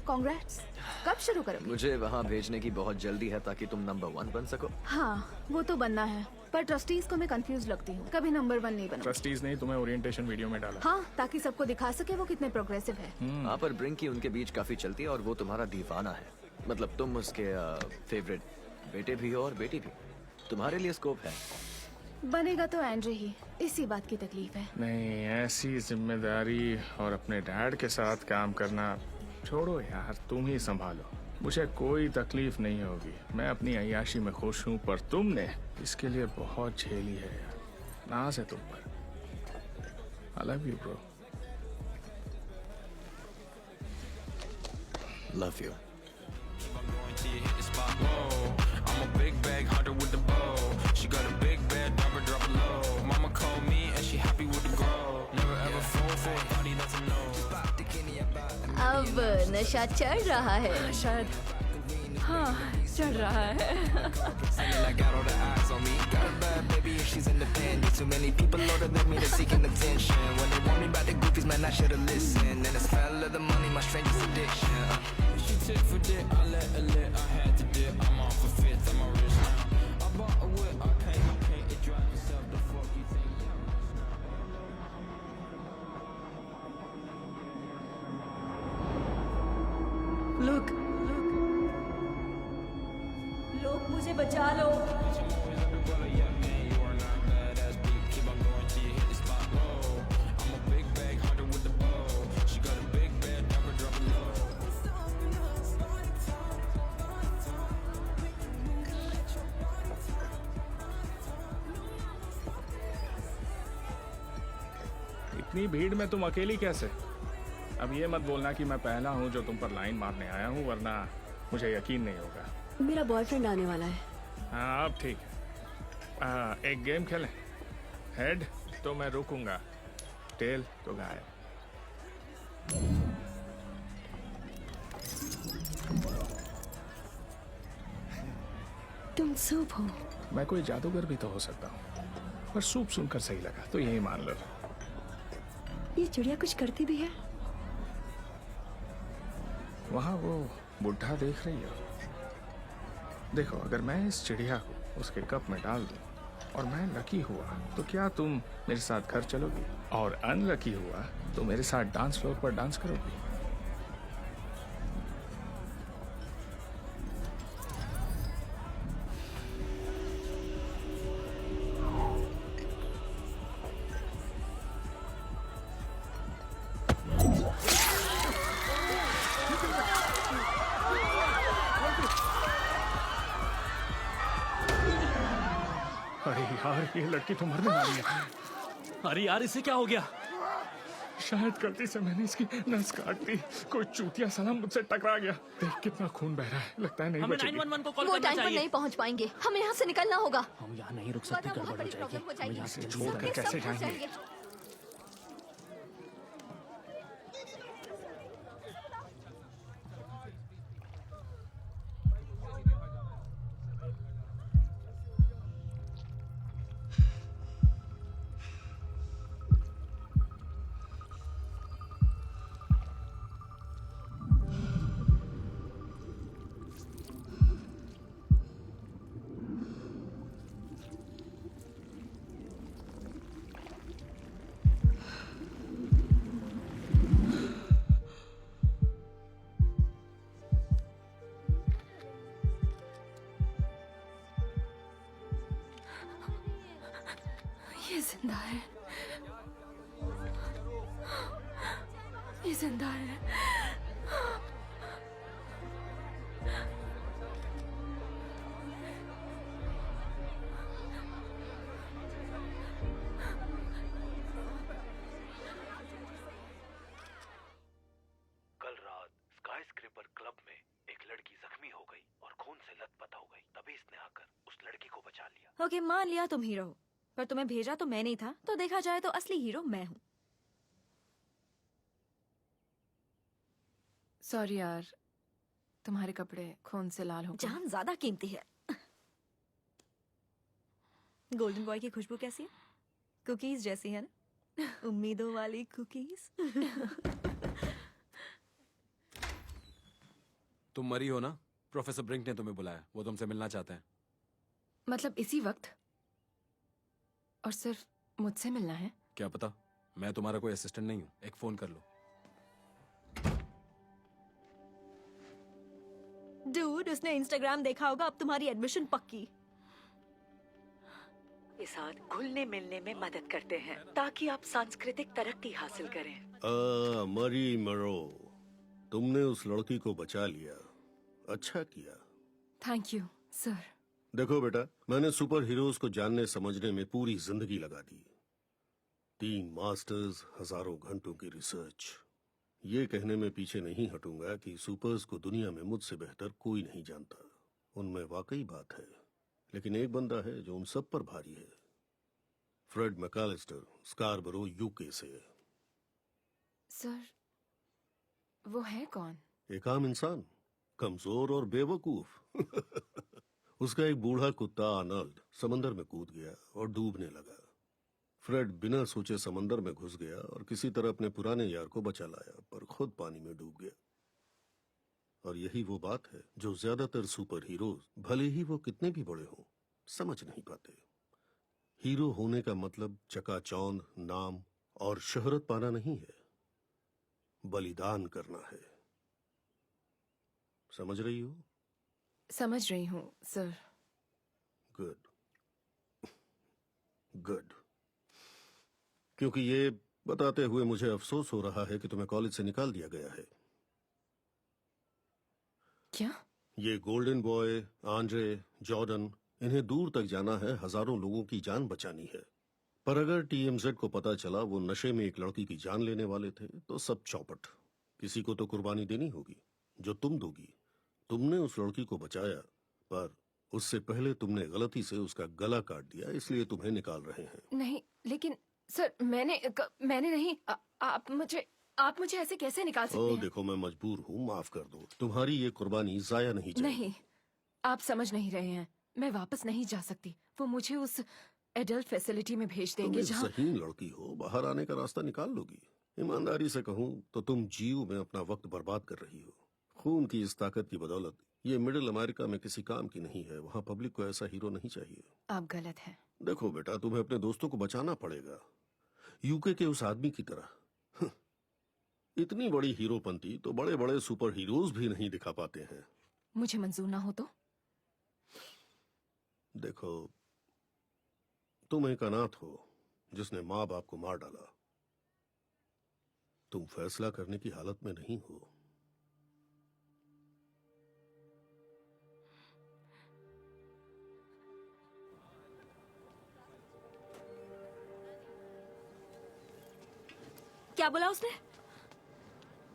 कांग्रेट्स। कब शुरू करोगे? मुझे वहाँ भेजने की बहुत जल्दी है ताकि तुम नंबर 1 बन सको। हाँ, वो तो बनना है, पर ट्रस्टीज को मैं कंफ्यूज लगती हूँ। कभी नंबर 1 नहीं बना। ट्रस्टीज ने तुम्हें ओरिएंटेशन वीडियो में डाला। हाँ, ताकि सबको दिखा सके वो कितने प्रोग्रेसिव है। हाँ, पर ब्रिंक की उनके बीच काफी चलती है और वो तुम्हारा दीवाना है। मतलब तुम उसके फेवरेट बेटे भी हो और बेटी भी। तुम्हारे लिए स्कोप है। बनेगा तो एंड्रे ही, इसी बात की तकलीफ है। नहीं, ऐसी जिम्मेदारी और अपने डैड के साथ काम करना छोड़ो यार, तुम ही संभालो। मुझे कोई तकलीफ नहीं होगी, मैं अपनी अय्याशी में खुश हूँ, पर तुमने इसके लिए बहुत झेली है यार। नाज है तुम पर। I love you bro। Love you। I'm a big bag hunter with the bow. She got a big bed, never drop it low. Mama called me and she happy with the grow. Never ever fall for a party that's a no. अब नशा चढ़ रहा है। शायद। हाँ, चढ़ रहा है। I got all the eyes on me. Got a bad baby and she's independent. Too many people older than me, they're seeking attention. When they warn me about the goofies, man, I should've listened. And it's fell of the money, my strangest addiction. She took for dick, I let her lit. I had to dip. I'm off a fifth, I'm a rich now. I bought a whip, I can't it drive itself. The fuck you think? Look, लोग मुझे बचा लो। इतनी भीड़ में तुम अकेली कैसे? अब ये मत बोलना कि मैं पहला हूँ जो तुम पर लाइन मारने आया हूँ, वरना मुझे यकीन नहीं होगा। मेरा बॉयफ्रेंड आने वाला है। हाँ, अब ठीक है। एक गेम खेलें। हेड तो मैं रुकूंगा, टेल तो गायब। तुम सूप हो। मैं कोई जादूगर भी तो हो सकता हूँ, पर सूप सुनकर सही लगा तो यही मान लो। ये चिड़िया कुछ करती भी है? वहां वो बुढ़ा देख रही हो? देखो, अगर मैं इस चिड़िया को उसके कप में डाल दूं और मैं लकी हुआ तो क्या तुम मेरे साथ घर चलोगी? और अनलकी हुआ तो मेरे साथ डांस फ्लोर पर डांस करोगी? अरे यार, ये लड़की तो मरने वाली है। अरे यार, इसे क्या हो गया? शायद गलती से मैंने इसकी नस काट दी। कोई चूतिया साला मुझसे टकरा गया। देख कितना खून बह रहा है, लगता है नहीं हमें बचेगी। 911 को कॉल वो करना टाइम पर चाहिए। नहीं पहुंच पाएंगे, हमें यहाँ से निकलना होगा। हम यहाँ नहीं रुक सकते, वरना बहुत गड़बड़ हो बड़ी जाएगी। प्रॉब्लम हो हमें जाएगी। यहाँ से छोड़ कर सबके कैसे सब फंस जाएंगे? ये जिंदा है, ये जिंदा है। कल रात स्काईस्क्रेपर क्लब में एक लड़की जख्मी हो गई और खून से लथपथ हो गई। तभी इसने आकर उस लड़की को बचा लिया। ओके, मान लिया तुम हीरो हो, पर तुम्हें भेजा तो मैं नहीं था, तो देखा जाए तो असली हीरो मैं हूँ। सॉरी यार, तुम्हारे कपड़े खून से लाल हो गए। जान ज्यादा कीमती है। गोल्डन बॉय की खुशबू कैसी है? कुकीज जैसी है ना? उम्मीदों वाली कुकीज। तुम मरी हो ना? प्रोफेसर ब्रिंक ने तुम्हें बुलाया, वो तुमसे मिलना चाहते हैं। मतलब इसी वक्त? और सिर्फ मुझसे मिलना है? क्या पता, मैं तुम्हारा कोई असिस्टेंट नहीं हूँ। एक फोन कर लो। डूड, उसने इंस्टाग्राम देखा होगा, अब तुम्हारी एडमिशन पक्की। ये साथ घुलने मिलने में मदद करते हैं ताकि आप सांस्कृतिक तरक्की हासिल करें। मरी मरो, तुमने उस लड़की को बचा लिया, अच्छा किया। Thank you sir. देखो बेटा, मैंने सुपर हीरोज को जानने समझने में पूरी जिंदगी लगा दी। 3 मास्टर्स, हजारों घंटों की रिसर्च। ये कहने में पीछे नहीं हटूंगा कि सुपर्स को दुनिया में मुझसे बेहतर कोई नहीं जानता। उनमें वाकई बात है, लेकिन एक बंदा है जो उन सब पर भारी है। फ्रेड मैकालिस्टर, स्कारबरो यूके से। सर, वो है कौन? एक आम इंसान, कमजोर और बेवकूफ। उसका एक बूढ़ा कुत्ता आर्नल्ड समंदर में कूद गया और डूबने लगा। फ्रेड बिना सोचे समंदर में घुस गया और किसी तरह अपने पुराने यार को बचा लाया, पर खुद पानी में डूब गया। और यही वो बात है जो ज्यादातर सुपर हीरोज, भले ही वो कितने भी बड़े हों, समझ नहीं पाते। हीरो होने का मतलब चकाचौंध, नाम और शोहरत पाना नहीं है, बलिदान करना है। समझ रही हो? समझ रही हूँ सर। Good good. क्योंकि ये बताते हुए मुझे अफसोस हो रहा है कि तुम्हें कॉलेज से निकाल दिया गया है। क्या? ये गोल्डन बॉय, आंद्रे, जॉर्डन, इन्हें दूर तक जाना है, हजारों लोगों की जान बचानी है। पर अगर टीएमजेड को पता चला वो नशे में एक लड़की की जान लेने वाले थे, तो सब चौपट। किसी को तो कुर्बानी देनी होगी, जो तुम दोगी। तुमने उस लड़की को बचाया, पर उससे पहले तुमने गलती से उसका गला काट दिया, इसलिए तुम्हें निकाल रहे हैं। नहीं, लेकिन सर मैंने नहीं। आप मुझे ऐसे कैसे निकाल सकते हैं? देखो, मैं मजबूर हूँ, माफ कर दो। तुम्हारी ये कुर्बानी जाया नहीं जाएगी। नहीं, आप समझ नहीं रहे हैं। मैं वापस नहीं जा सकती। वो मुझे उस एडल्ट फैसिलिटी में भेज देंगे तुम जहाँ। ज़हीन लड़की हो, बाहर आने का रास्ता निकाल लोगी। ईमानदारी से कहूँ तो तुम जीव में अपना वक्त बर्बाद कर रही हो। खून की इस ताकत की बदौलत ये मिडिल अमेरिका में किसी काम की नहीं है। वहाँ पब्लिक को ऐसा हीरो नहीं चाहिए। आप गलत हैं। देखो बेटा, तुम्हें अपने दोस्तों को बचाना पड़ेगा, यूके के उस आदमी की तरह। इतनी बड़ी हीरोपंती तो बड़े बड़े सुपर हीरोज भी नहीं दिखा पाते हैं। मुझे मंजूर ना हो तो? देखो, तुम एक अनाथ हो जिसने माँ बाप को मार डाला। तुम फैसला करने की हालत में नहीं हो। क्या बोला उसने?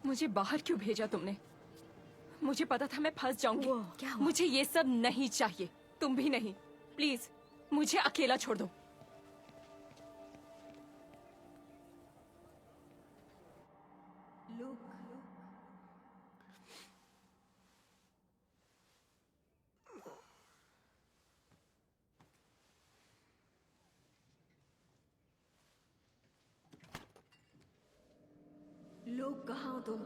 मुझे बाहर क्यों भेजा तुमने? मुझे पता था मैं फंस जाऊंगी। क्या हुआ? मुझे ये सब नहीं चाहिए, तुम भी नहीं। प्लीज मुझे अकेला छोड़ दो। लोग कहाँ हो तुम?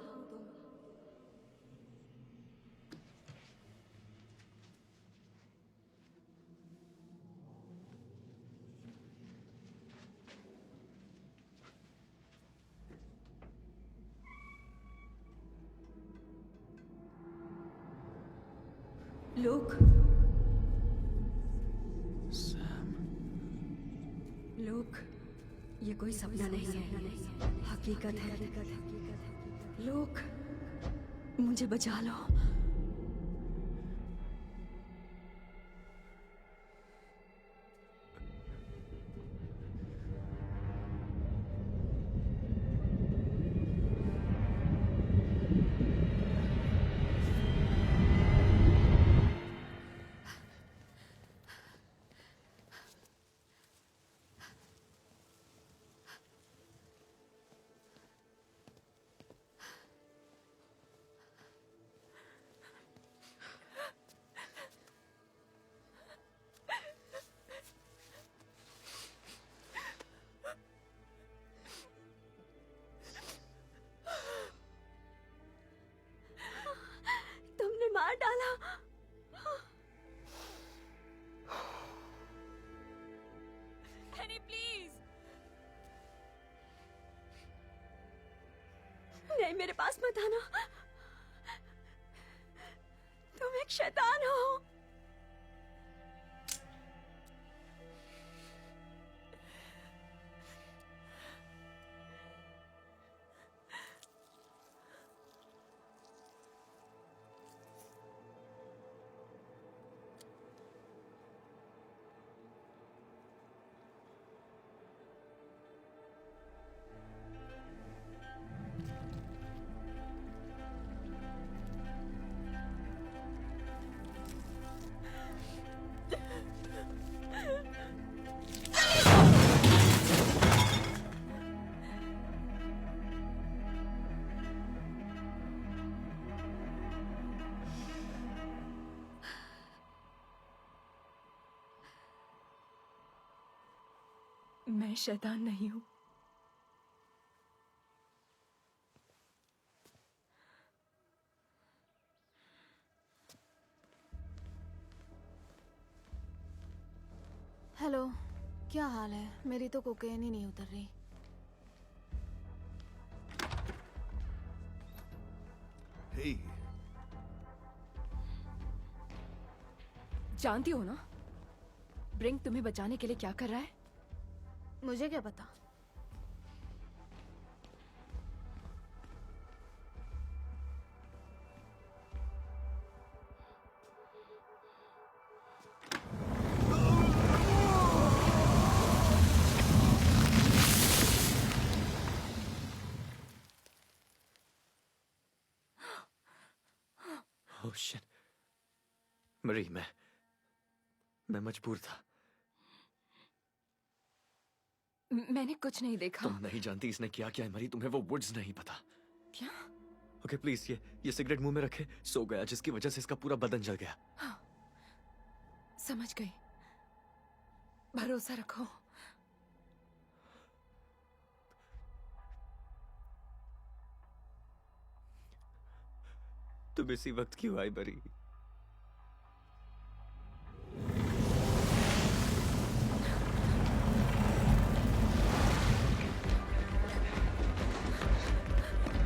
लोग, लोग, ये कोई सपना नहीं है, हकीकत है। लोग, मुझे बचा लो। तुमने मार डाला। पेनी प्लीज। नहीं, मेरे पास मत आना। तुम एक शैतान हो। मैं शैतान नहीं हूं। हेलो, क्या हाल है? मेरी तो कोकेन ही नहीं उतर रही। हे, जानती हो ना ब्रिंक तुम्हें बचाने के लिए क्या कर रहा है? मुझे क्या पता। Oh shit. मरी, मैं मजबूर था। मैंने कुछ नहीं देखा। तुम नहीं जानती इसने क्या किया है मरी, तुम्हें वो वुड्स नहीं पता। क्या? ओके प्लीज, ये सिगरेट मुंह में रखे। सो गया जिसकी वजह से इसका पूरा बदन जल गया। हाँ, समझ गई। भरोसा रखो। तुम इसी वक्त क्यों आई बरी?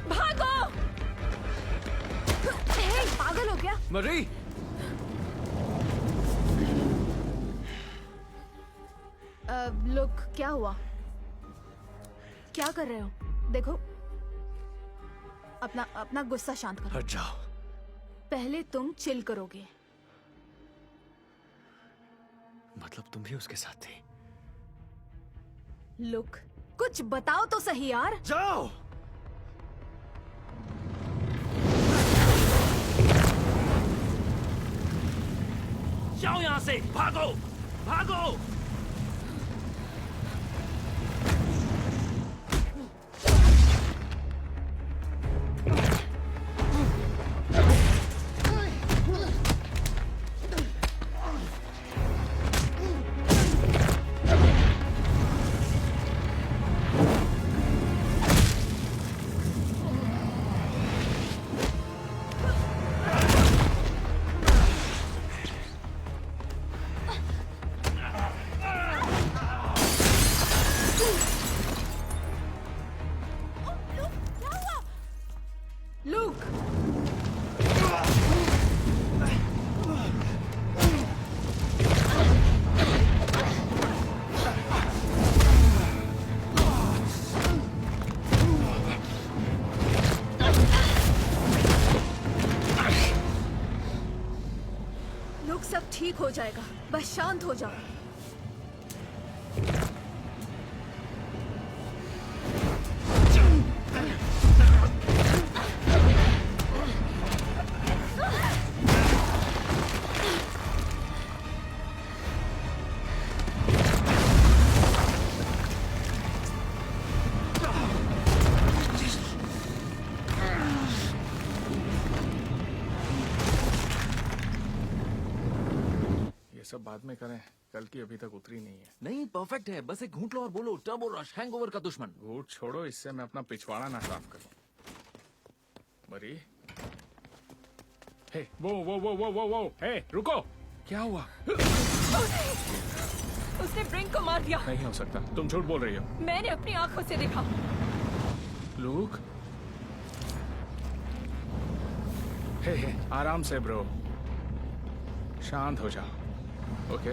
भागो! हे, पागल हो क्या? मरी! लुक, क्या हुआ? क्या कर रहे हो? देखो, अपना गुस्सा शांत करो। हट जाओ। पहले तुम चिल करोगे। मतलब तुम भी उसके साथ थी? लुक, कुछ बताओ तो सही यार। जाओ। जाओ यहाँ से, भागो, भागो। लुक, लुक, सब ठीक हो जाएगा, बस शांत हो जाओ। ये सब बाद में करें, कल की अभी तक उतरी नहीं है। नहीं, परफेक्ट है, बस एक घूंट लो और बोलो टर्बो रश, हैंगओवर का दुश्मन। घूट छोड़ो, इससे मैं अपना पिछवाड़ा ना साफ करूं। मरी, हे, वो, हे, रुको! क्या हुआ? उसने ब्रिंक को मार दिया। नहीं हो सकता, तुम झूठ बोल रही हो। मैंने अपनी आंखों से देखा। लूक, हे, आराम से ब्रो, शांत हो जाओ, ओके?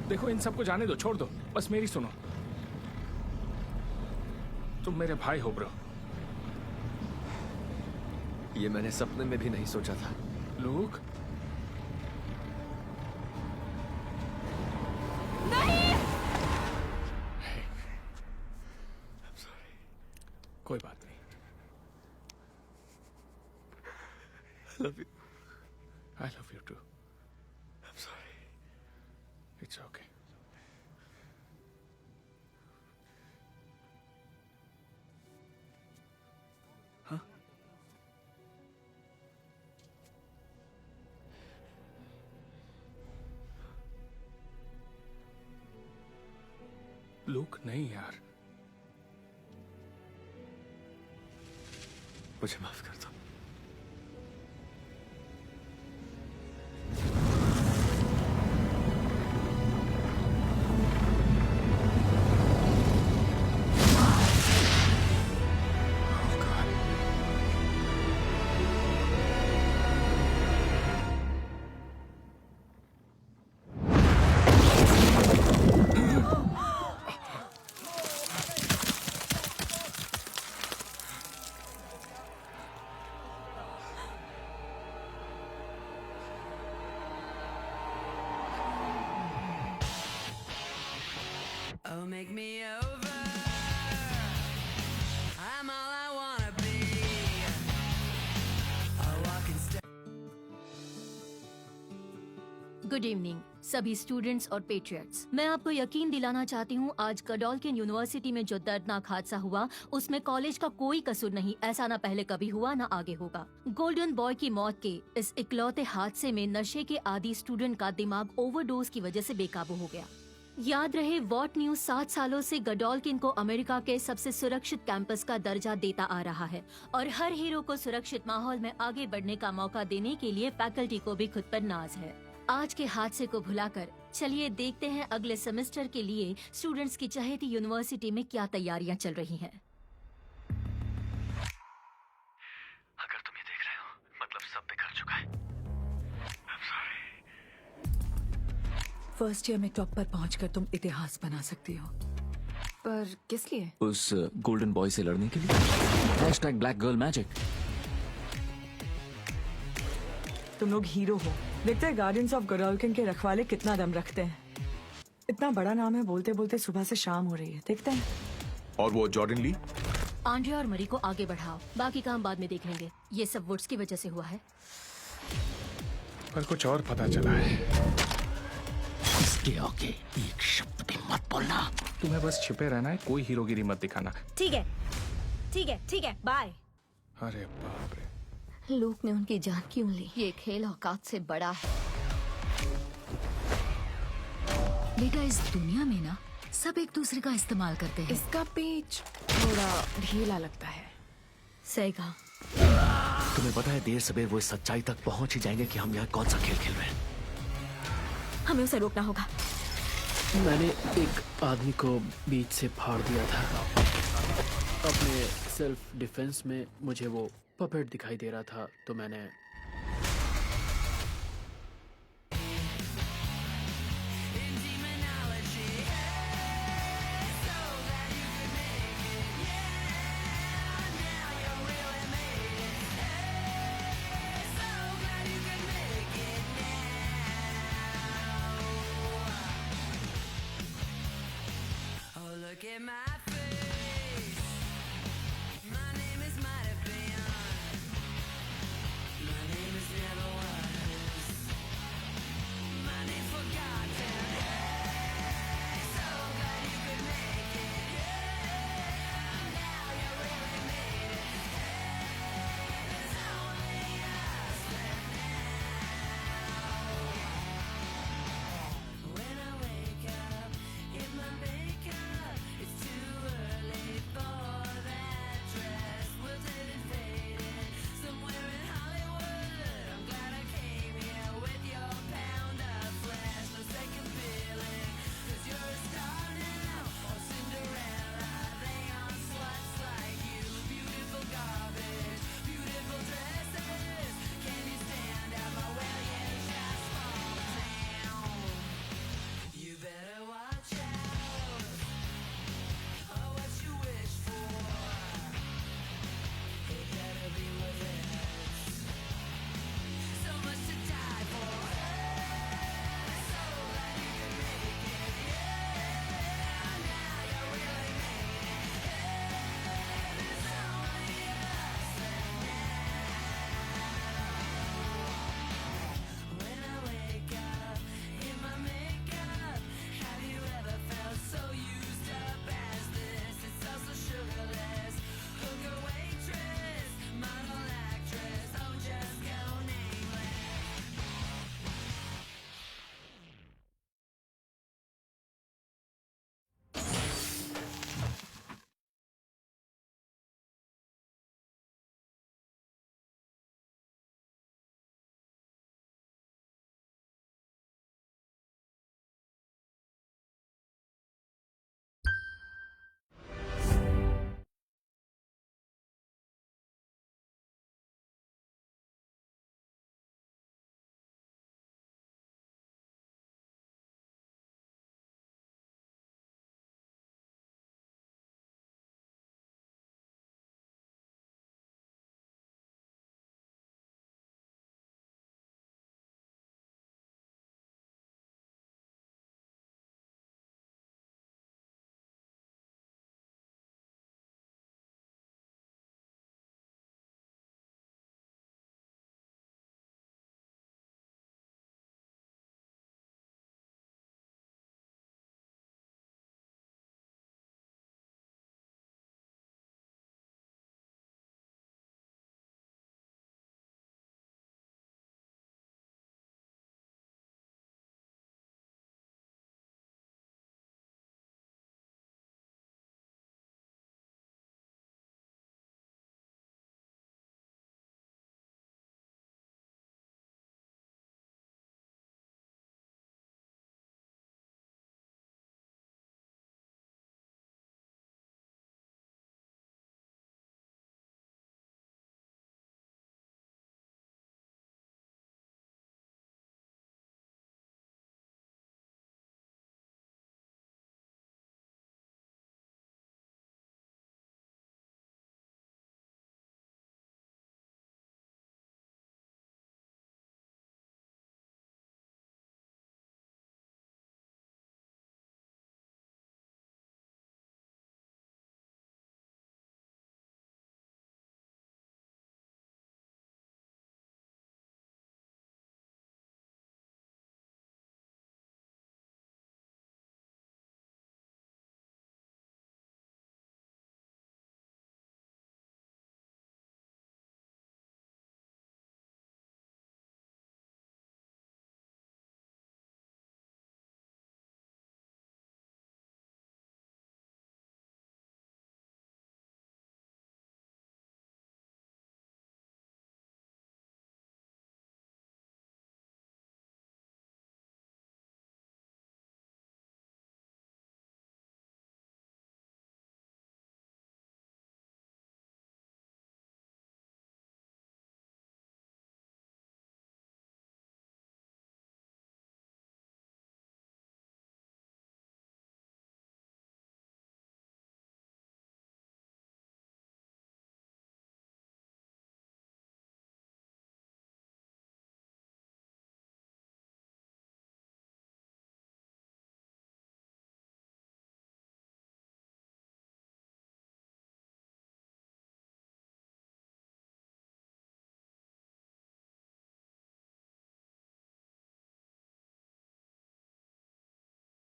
देखो, इन सबको जाने दो, छोड़ दो, बस मेरी सुनो। तुम मेरे भाई हो ब्रो। ये मैंने सपने में भी नहीं सोचा था। लूक, नहीं! कोई बात नहीं। I love you. I love you too. I'm sorry. It's okay. Huh? Look, नहीं यार। मुझे माफ कर दो। Oh, make me over. I'm all I wanna be. A walking step. Good evening सभी स्टूडेंट्स और पेट्रियट्स। मैं आपको यकीन दिलाना चाहती हूँ, आज गडोल्किन यूनिवर्सिटी में जो दर्दनाक हादसा हुआ उसमें कॉलेज का कोई कसूर नहीं। ऐसा ना पहले कभी हुआ ना आगे होगा। गोल्डन बॉय की मौत के इस इकलौते हादसे में नशे के आदी स्टूडेंट का दिमाग ओवरडोज की वजह से बेकाबू हो गया। याद रहे वॉट न्यूज 7 सालों से गडोल्किन को अमेरिका के सबसे सुरक्षित कैंपस का दर्जा देता आ रहा है और हर हीरो को सुरक्षित माहौल में आगे बढ़ने का मौका देने के लिए फैकल्टी को भी खुद पर नाज है। आज के हादसे को भुलाकर चलिए देखते हैं अगले सेमेस्टर के लिए स्टूडेंट्स की चहेती यूनिवर्सिटी में क्या तैयारियां चल रही हैं। अगर तुम ये देख रहे हो मतलब सब बिखर चुका है। फर्स्ट ईयर में टॉप पर पहुंचकर तुम इतिहास बना सकती हो। पर किस लिए? उस गोल्डन बॉय से लड़ने के लिए। #Black girl magic. तुम लोग हीरो हो। देखते हैं गार्डियंस ऑफ गडोल्किन के रखवाले कितना दम रखते हैं। इतना बड़ा नाम है, बोलते बोलते सुबह से शाम हो रही है। देखते हैं। और वो जॉर्डन ली? आंड्रिया और मरी को आगे बढ़ाओ, बाकी काम बाद में देख लेंगे। ये सब वुड्स की वजह से हुआ है। पर कुछ और पता चला है। इसके आगे एक शब्द भी मत बोलना। तुम्हें बस छिपे रहना है, कोई हीरोगिरी मत दिखाना। ठीक है, ठीक है, ठीक है, बाय। अरे बाप रे। लूक ने उनकी जान क्यों ली? ये खेल औकात से बड़ा है। बेटा, इस दुनिया में ना सब एक दूसरे का इस्तेमाल करते हैं। इसका पेच थोड़ा ढीला लगता है। सही कहा। तुम्हें पता है देर सवेर वो इस सच्चाई तक पहुंच ही जाएंगे कि हम यहाँ कौन सा खेल खेल रहे हैं। हमें उसे रोकना होगा। मैंने एक आदमी को बीच से फाड़ दिया था। अपने सेल्फ डिफेंस में मुझे वो पपेट दिखाई दे रहा था, तो मैंने Look at my